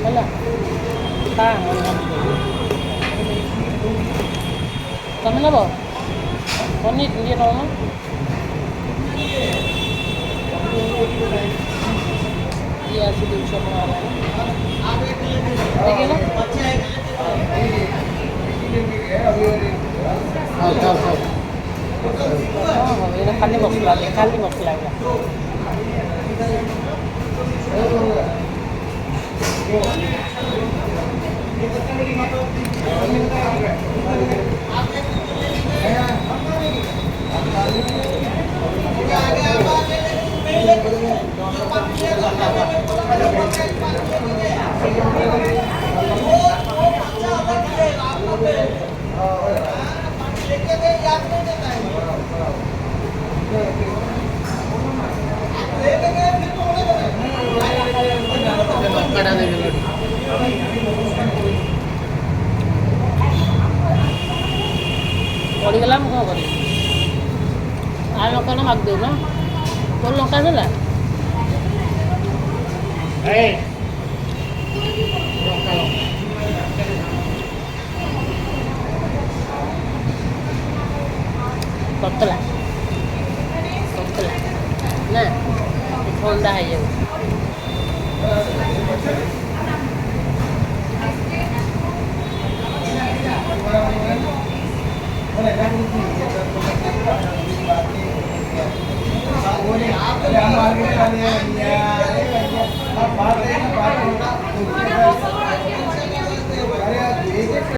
Wala. Kami na ba? Konit, hindi na ako. Iya, sudah siya pangalan. Sige na. Ini kali box lagi. Podigalam kau kau. Ano ka na magdo na? Tulong ka na lang. Hey. Kontla. Nah, Honda है ये.